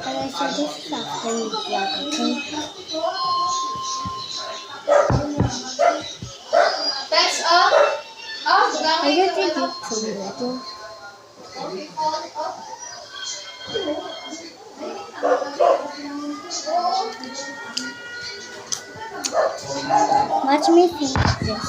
Alright, so this is after you vlog, okay? That's all? Oh, I don't think it's too little. Watch me finish this.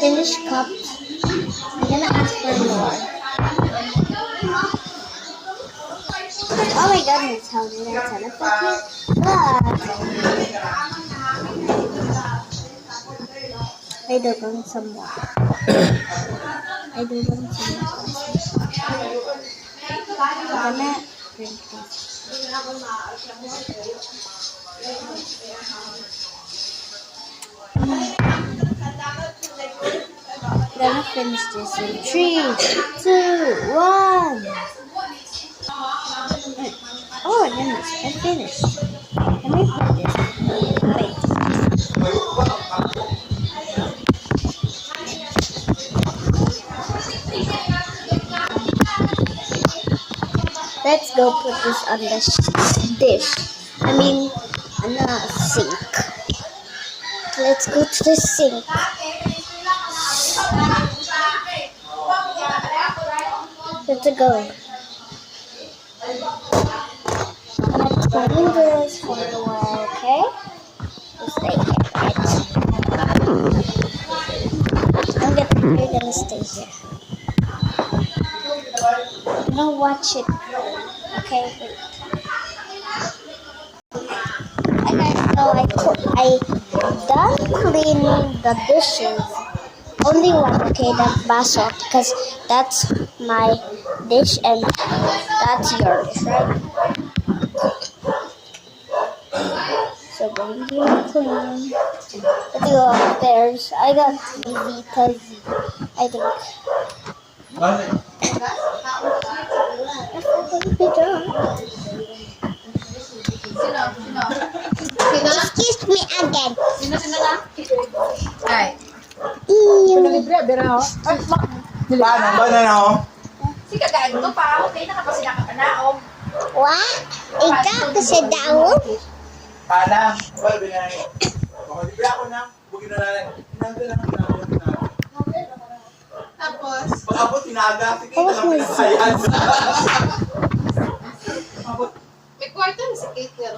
Finish cup. I'm gonna ask for more. Oh my goodness, how did I teleport you? I do want some more. I do want some more. I'm gonna drink this. I'm gonna finish this in 3, 2, 1. Oh my goodness, I finished. Let me put this. Wait. Let's go put this on the dish. I mean, on the sink. Let's go to the sink. Let's go. I'm putting this for a while, okay? Just stay here, right? You're gonna stay here. I'm gonna watch it. Okay, wait. Okay, so I done cleaning the dishes. Only one, okay, that baso, because that's my dish and that's yours, right? So bring you clean. Let's go upstairs. I got TV because I think. Excuse me again. Sino na? Ay. Paano ba na ako? Si kagain to pa ako. Kaya na pa sila kapanaog. What? Ikaw kasi daw? Paano? Well, binay. Baka di ako na. Bugin na lang. Tinaga lang. Tapos? Pag abot, tinaga. Sige, lang pinasayan. May kwarto na si Kater.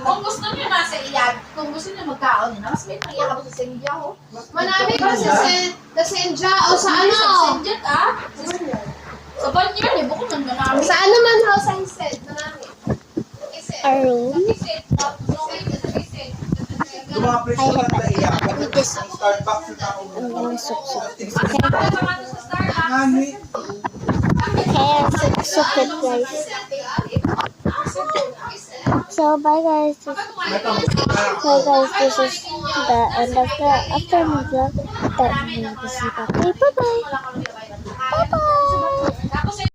Kung gusto niyo nasa iyag, kung gusto niyo magkaon niyo, mas may pang-iyak ako sa Senja, ho. Manami ko sa Senja o sa ano? Sa Senja, ah? Sa Banyan, eh, bukod man manami. Sa ano man ho, sa Hised, manami. A room? Hised. Yung mga presyo I na had naiyak. with this. Starbucks na tao. I'm gonna suksok. Okay, Nani? okay, suksok it, guys. So bye guys. This is the end of the afternoon vlog. That means bye bye.